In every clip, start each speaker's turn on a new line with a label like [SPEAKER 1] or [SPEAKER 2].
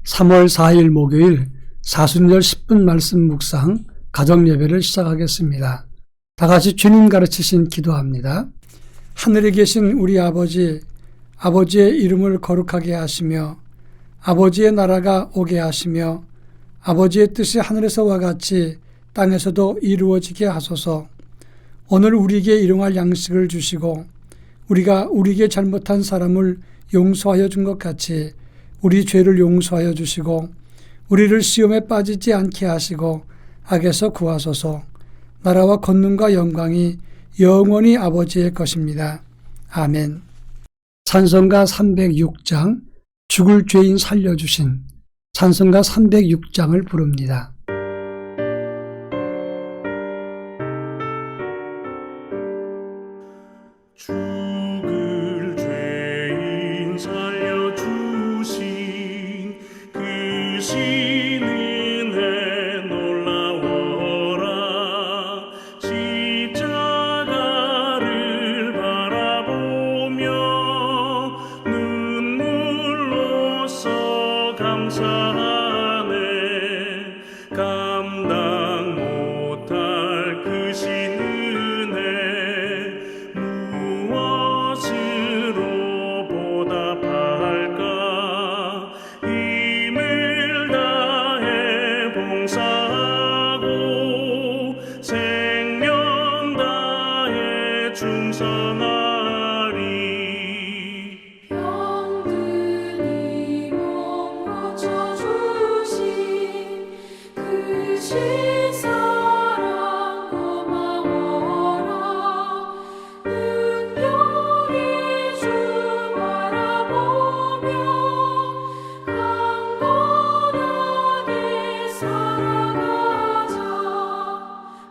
[SPEAKER 1] 3월 4일 목요일 사순절 10분 말씀 묵상 가정예배를 시작하겠습니다. 다 같이 주님 가르치신 기도합니다. 하늘에 계신 우리 아버지, 아버지의 이름을 거룩하게 하시며 아버지의 나라가 오게 하시며 아버지의 뜻이 하늘에서와 같이 땅에서도 이루어지게 하소서. 오늘 우리에게 일용할 양식을 주시고 우리가 우리에게 잘못한 사람을 용서하여 준 것 같이 우리 죄를 용서하여 주시고 우리를 시험에 빠지지 않게 하시고 악에서 구하소서. 나라와 권능과 영광이 영원히 아버지의 것입니다. 아멘. 찬송가 306장 죽을 죄인 살려주신 찬송가 306장을 부릅니다.
[SPEAKER 2] 죽을 죄인 살려주신 그 신은 해 놀라워라. 십자가를 바라보며 눈물로써 감사하네. 감당 못할 그 신은 무엇으로 보답할까? 힘을 다해 봉사하고 생명 다해 충성하리.
[SPEAKER 3] 병든 이 몸 고쳐주신 그 신사랑 고마워라. 능력이 주 바라보며 강건하게 살아가자.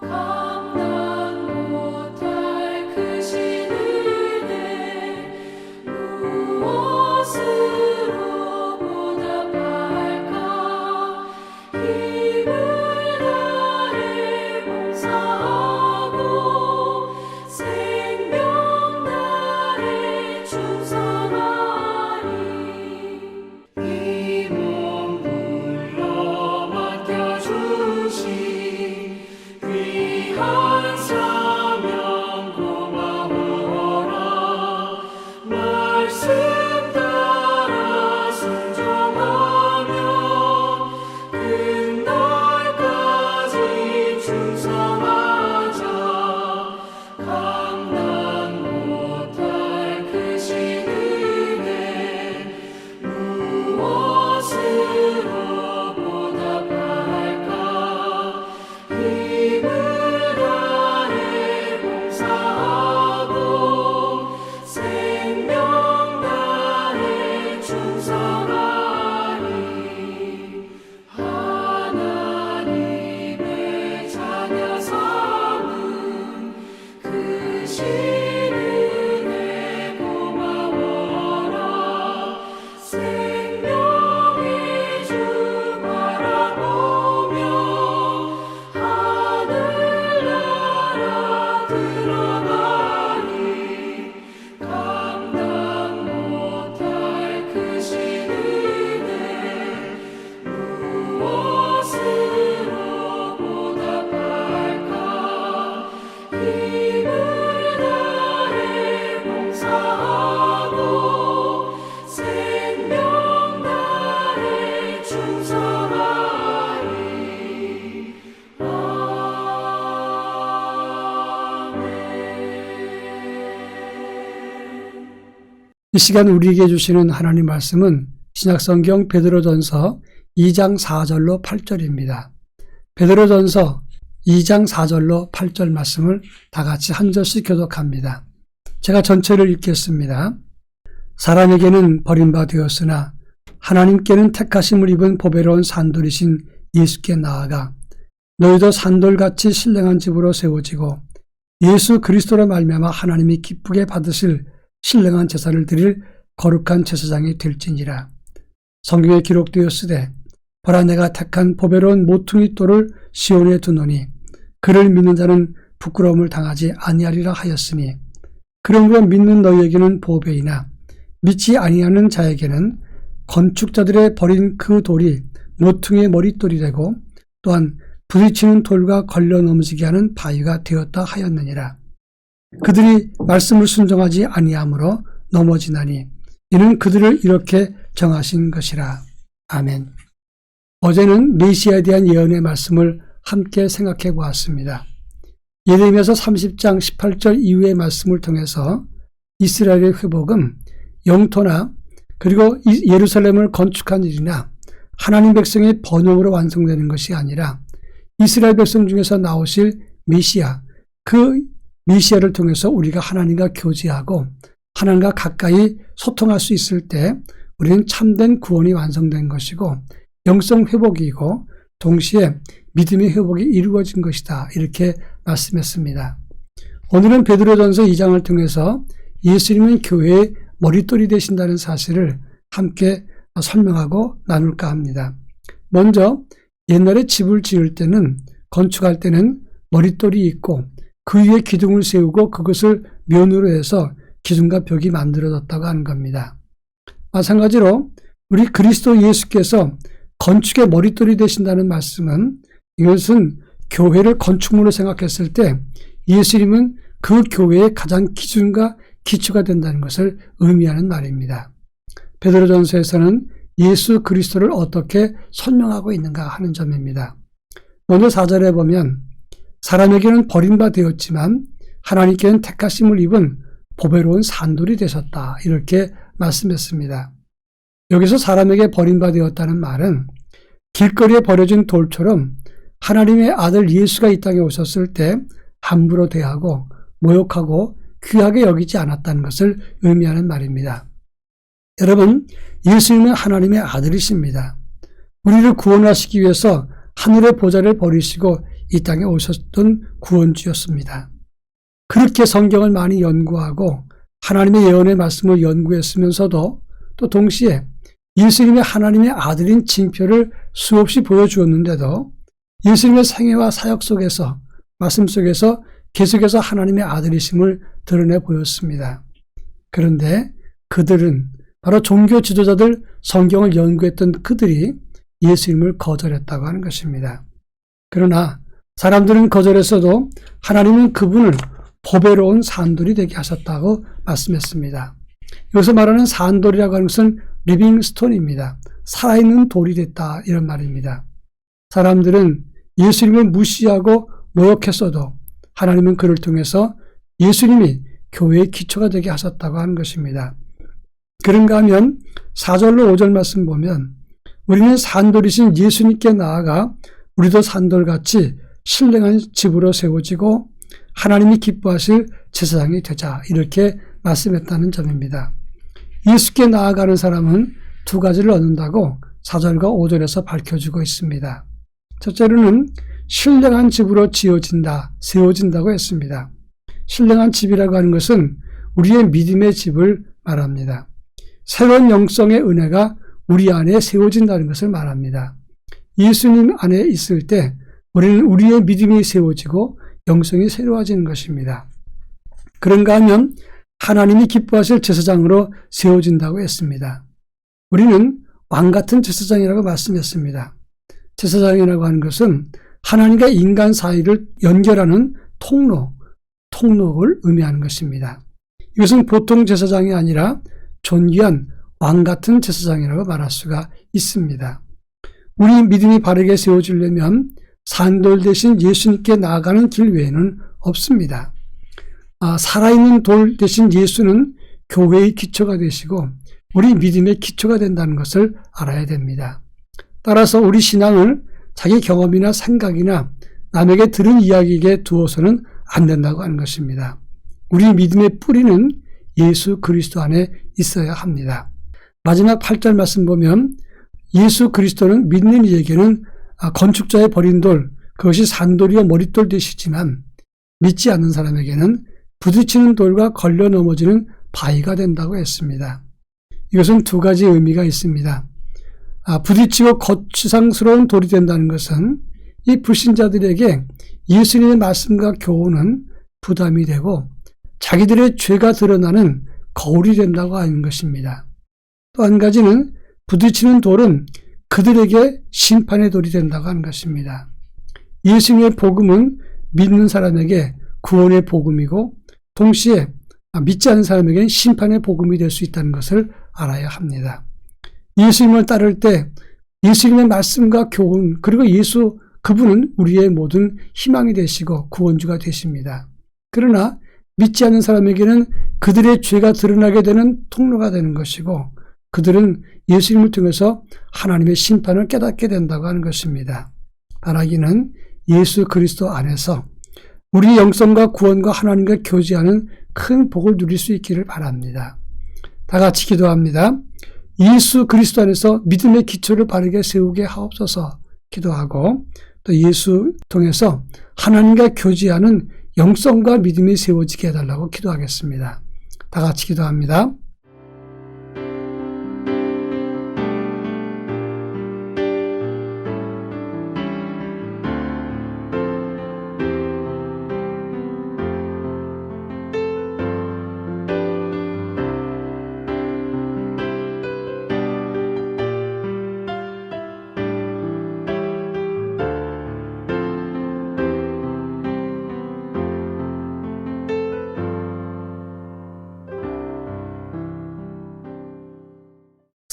[SPEAKER 3] 감당 못할 그 신은혜 무엇으로 보답할까? 힘을 다해 봉사하고 생명 다해 충성하리. 이 몸 불러 맡겨주신 귀한 사명 고마워라. 말씀 따라 순종하며 끝날까지 충성하자. 감당 못할 그 신은혜 무엇으로 보답할까? 힘을 다해 봉사하고 생명 다해 충성하리. 하나님의 자녀 삼은 그 신은혜 고마워라. 생명의 주 바라보며 하늘나라 들어가리. 감당 못할 그 신은혜 무엇으로 보답할까? 힘을 다해 봉사하고 생명 다해 충성하리. 아멘.
[SPEAKER 1] 이 시간 우리에게 주시는 하나님 말씀은 신약성경 베드로전서 2장 4절로 8절입니다. 베드로전서 2장 4절로 8절 말씀을 다 같이 한 절씩 교독합니다. 제가 전체를 읽겠습니다. 사람에게는 버림바 되었으나 하나님께는 택하심을 입은 보배로운 산돌이신 예수께 나아가 너희도 산돌같이 신령한 집으로 세워지고 예수 그리스도로 말미암아 하나님이 기쁘게 받으실 신령한 제사를 드릴 거룩한 제사장이 될지니라. 성경에 기록되었으되 보라 내가 택한 보배로운 모퉁이 돌을 시온에 두노니 그를 믿는 자는 부끄러움을 당하지 아니하리라 하였으니 그러므로 믿는 너희에게는 보배이나 믿지 아니하는 자에게는 건축자들의 버린 그 돌이 모퉁이의 머릿돌이 되고 또한 부딪히는 돌과 걸려 넘어지게 하는 바위가 되었다 하였느니라. 그들이 말씀을 순종하지 아니하므로 넘어지나니 이는 그들을 이렇게 정하신 것이라. 아멘. 어제는 메시아에 대한 예언의 말씀을 함께 생각해 보았습니다. 예레미야서 30장 18절 이후의 말씀을 통해서 이스라엘의 회복은 영토나 그리고 예루살렘을 건축한 일이나 하나님 백성의 번영으로 완성되는 것이 아니라 이스라엘 백성 중에서 나오실 메시아, 그 메시아를 통해서 우리가 하나님과 교제하고 하나님과 가까이 소통할 수 있을 때 우리는 참된 구원이 완성된 것이고 영성 회복이고 동시에 믿음의 회복이 이루어진 것이다. 이렇게 말씀했습니다. 오늘은 베드로전서 2장을 통해서 예수님은 교회의 머릿돌이 되신다는 사실을 함께 설명하고 나눌까 합니다. 먼저 옛날에 집을 지을 때는 건축할 때는 머릿돌이 있고 그 위에 기둥을 세우고 그것을 면으로 해서 기둥과 벽이 만들어졌다고 하는 겁니다. 마찬가지로 우리 그리스도 예수께서 건축의 머릿돌이 되신다는 말씀은 이것은 교회를 건축물로 생각했을 때 예수님은 그 교회의 가장 기준과 기초가 된다는 것을 의미하는 말입니다. 베드로전서에서는 예수 그리스도를 어떻게 설명하고 있는가 하는 점입니다. 먼저 4절에 보면 사람에게는 버림바 되었지만 하나님께는 택하심을 입은 보배로운 산돌이 되셨다. 이렇게 말씀했습니다. 여기서 사람에게 버림바 되었다는 말은 길거리에 버려진 돌처럼 하나님의 아들 예수가 이 땅에 오셨을 때 함부로 대하고 모욕하고 귀하게 여기지 않았다는 것을 의미하는 말입니다. 여러분, 예수님은 하나님의 아들이십니다. 우리를 구원하시기 위해서 하늘의 보좌를 버리시고 이 땅에 오셨던 구원주였습니다. 그렇게 성경을 많이 연구하고 하나님의 예언의 말씀을 연구했으면서도 또 동시에 예수님의 하나님의 아들인 징표를 수없이 보여주었는데도 예수님의 생애와 사역 속에서 말씀 속에서 계속해서 하나님의 아들이심을 드러내 보였습니다. 그런데 그들은 바로 종교 지도자들, 성경을 연구했던 그들이 예수님을 거절했다고 하는 것입니다. 그러나 사람들은 거절했어도 하나님은 그분을 보배로운 산돌이 되게 하셨다고 말씀했습니다. 여기서 말하는 산돌이라고 하는 것은 리빙 스톤입니다. 살아있는 돌이 됐다 이런 말입니다. 사람들은 예수님을 무시하고 모욕했어도 하나님은 그를 통해서 예수님이 교회의 기초가 되게 하셨다고 하는 것입니다. 그런가 하면 4절로 5절 말씀 보면 우리는 산돌이신 예수님께 나아가 우리도 산돌같이 신령한 집으로 세워지고 하나님이 기뻐하실 제사장이 되자 이렇게 말씀했다는 점입니다. 예수께 나아가는 사람은 두 가지를 얻는다고 4절과 5절에서 밝혀주고 있습니다. 첫째로는 신령한 집으로 지어진다, 세워진다고 했습니다. 신령한 집이라고 하는 것은 우리의 믿음의 집을 말합니다. 새로운 영성의 은혜가 우리 안에 세워진다는 것을 말합니다. 예수님 안에 있을 때 우리는 우리의 믿음이 세워지고 영성이 새로워지는 것입니다. 그런가 하면 하나님이 기뻐하실 제사장으로 세워진다고 했습니다. 우리는 왕같은 제사장이라고 말씀했습니다. 제사장이라고 하는 것은 하나님과 인간 사이를 연결하는 통로를 의미하는 것입니다. 이것은 보통 제사장이 아니라 존귀한 왕같은 제사장이라고 말할 수가 있습니다. 우리 믿음이 바르게 세워지려면 산돌 대신 예수님께 나아가는 길 외에는 없습니다. 살아있는 돌 대신 예수는 교회의 기초가 되시고 우리 믿음의 기초가 된다는 것을 알아야 됩니다. 따라서 우리 신앙을 자기 경험이나 생각이나 남에게 들은 이야기에 두어서는 안 된다고 하는 것입니다. 우리 믿음의 뿌리는 예수 그리스도 안에 있어야 합니다. 마지막 8절 말씀 보면 예수 그리스도는 믿는 이에게는 건축자의 버린 돌, 그것이 산돌이요 머릿돌 되시지만 믿지 않는 사람에게는 부딪히는 돌과 걸려 넘어지는 바위가 된다고 했습니다. 이것은 두 가지 의미가 있습니다. 부딪히고 거추장스러운 돌이 된다는 것은 이 불신자들에게 예수님의 말씀과 교훈은 부담이 되고 자기들의 죄가 드러나는 거울이 된다고 하는 것입니다. 또 한 가지는 부딪히는 돌은 그들에게 심판의 돌이 된다고 하는 것입니다. 예수님의 복음은 믿는 사람에게 구원의 복음이고 동시에 믿지 않는 사람에게는 심판의 복음이 될 수 있다는 것을 알아야 합니다. 예수님을 따를 때 예수님의 말씀과 교훈 그리고 그분은 우리의 모든 희망이 되시고 구원주가 되십니다. 그러나 믿지 않는 사람에게는 그들의 죄가 드러나게 되는 통로가 되는 것이고 그들은 예수님을 통해서 하나님의 심판을 깨닫게 된다고 하는 것입니다. 바라기는 예수 그리스도 안에서 우리 영성과 구원과 하나님과 교제하는 큰 복을 누릴 수 있기를 바랍니다. 다 같이 기도합니다. 예수 그리스도 안에서 믿음의 기초를 바르게 세우게 하옵소서 기도하고 또 예수 통해서 하나님과 교제하는 영성과 믿음이 세워지게 해달라고 기도하겠습니다. 다 같이 기도합니다.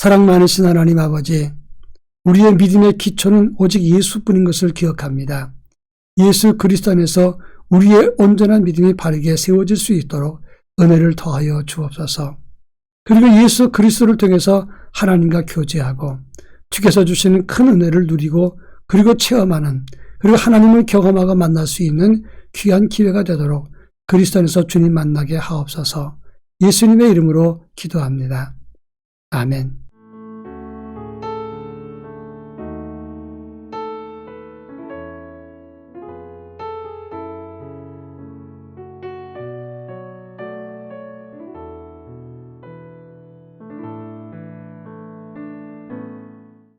[SPEAKER 1] 사랑 많으신 하나님 아버지, 우리의 믿음의 기초는 오직 예수뿐인 것을 기억합니다. 예수 그리스도 안에서 우리의 온전한 믿음이 바르게 세워질 수 있도록 은혜를 더하여 주옵소서. 그리고 예수 그리스도를 통해서 하나님과 교제하고 주께서 주시는 큰 은혜를 누리고 그리고 체험하는 그리고 하나님을 경험하고 만날 수 있는 귀한 기회가 되도록 그리스도 안에서 주님 만나게 하옵소서. 예수님의 이름으로 기도합니다. 아멘.